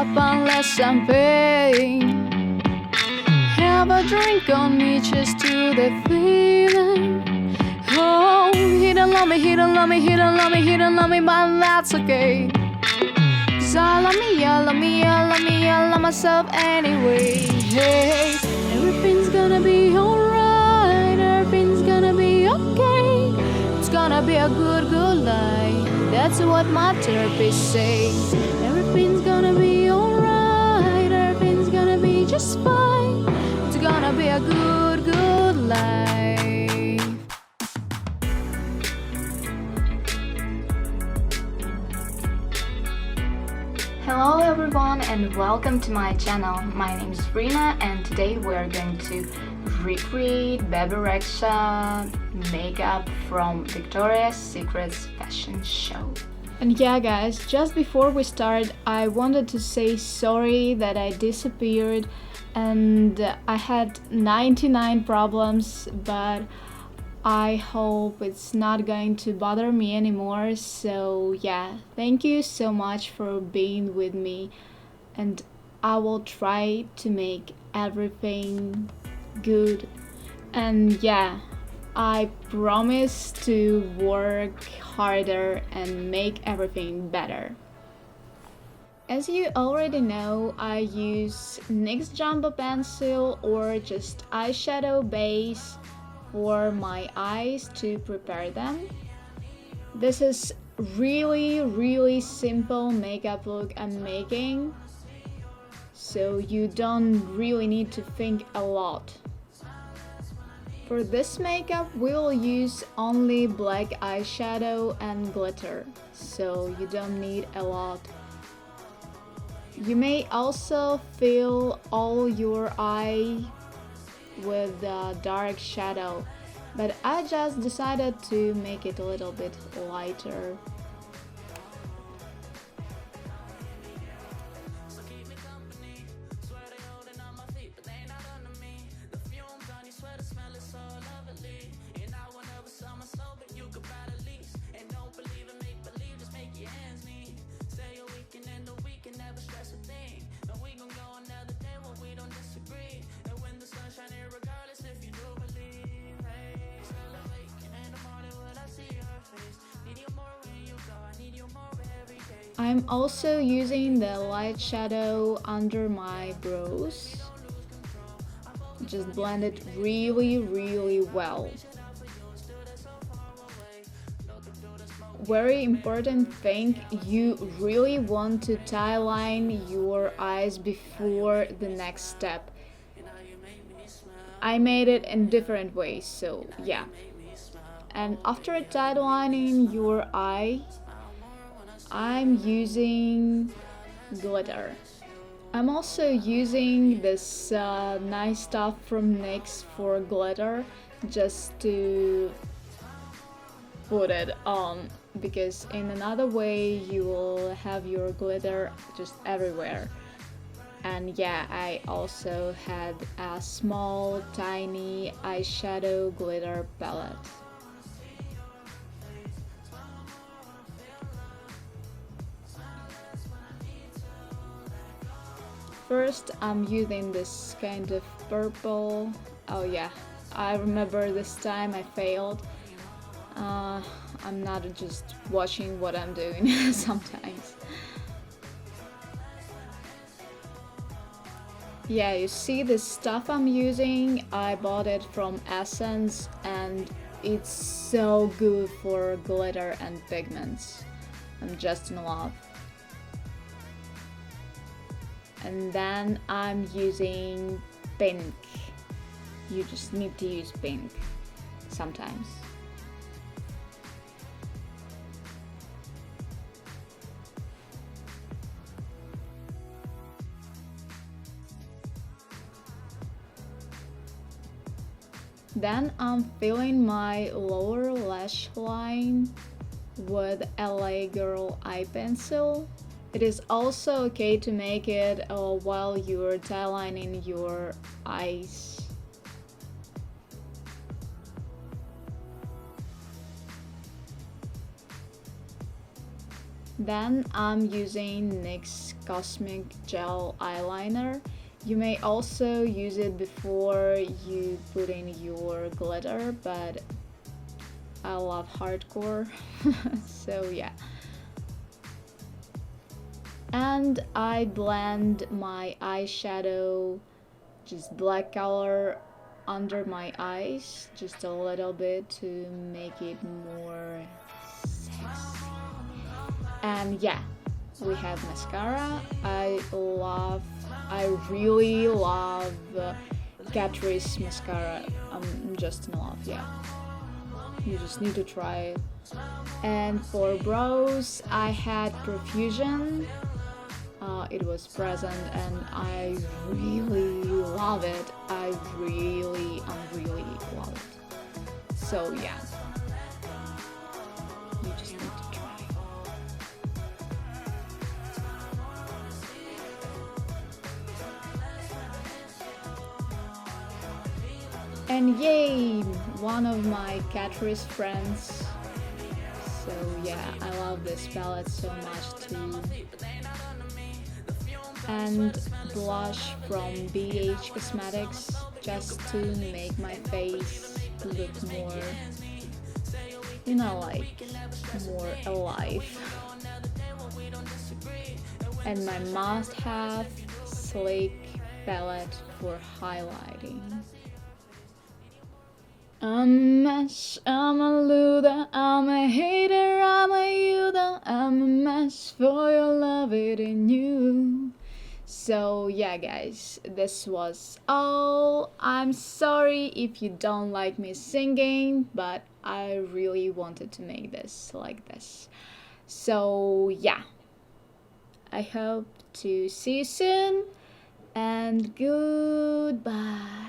up unless I'm paying. Have a drink on me, just to the feeling. Oh, he don't love me, he don't love me, he don't love me, he don't love me, but that's okay. 'Cause I love me, I love me, I love me, I love myself anyway. Hey, everything's gonna be alright, everything's gonna be okay. It's gonna be a good, good life. That's what my therapist says. Everything's gonna be alright, everything's gonna be just fine. It's gonna be a good, good life. Hello everyone and welcome to my channel. My name is Rina and today we are going to recreate Bebe Rexha makeup from Victoria's Secret's fashion show. And yeah guys, just before we start, I wanted to say sorry that I disappeared and I had 99 problems, but I hope it's not going to bother me anymore. So yeah, thank you so much for being with me, and I will try to make everything good. And yeah, I promise to work harder and make everything better. As you already know, I use NYX Jumbo Pencil or just eyeshadow base for my eyes to prepare them. This is really simple makeup look I'm making, so you don't really need to think a lot. For this makeup, we'll use only black eyeshadow and glitter, so you don't need a lot. You may also fill all your eye with a dark shadow, but I just decided to make it a little bit lighter. I'm also using the light shadow under my brows. Just blend it really well. Very important thing, you really want to tie line your eyes before the next step. I made it in different ways, so yeah. And after tie lining your eye, I'm using glitter. I'm also using this nice stuff from NYX for glitter, just to put it on, because in another way you will have your glitter just everywhere. And yeah, I also had a small tiny eyeshadow glitter palette. First, I'm using this kind of purple. Oh yeah, I remember this time I failed. I'm not just watching what I'm doing sometimes. Yeah, you see this stuff I'm using, I bought it from Essence and it's so good for glitter and pigments. I'm just in love. And then I'm using pink. You just need to use pink sometimes. Then I'm filling my lower lash line with LA Girl eye pencil. It is also okay to make it while you're tie lining your eyes. Then I'm using NYX Cosmic Gel Eyeliner. You may also use it before you put in your glitter, but I love hardcore, so yeah. And I blend my eyeshadow, just black color, under my eyes, just a little bit to make it more sexy. And yeah, we have mascara. I really love Catrice mascara. I'm just in love, yeah. You just need to try it. And for brows, I had Profusion. It was present and I really love it. I really love it. So yeah, you just need to try. And yay, one of my Catrice friends. So yeah, I love this palette so much too. And blush from BH Cosmetics, just to make my face look more, you know, like more alive. And my must-have sleek palette for highlighting. I'm a mess, I'm a loser, I'm a hater, I'm a user, I'm a mess for your love it in you. So yeah guys, this was all. I'm sorry if you don't like me singing, but I really wanted to make this like this. So yeah, I hope to see you soon and goodbye.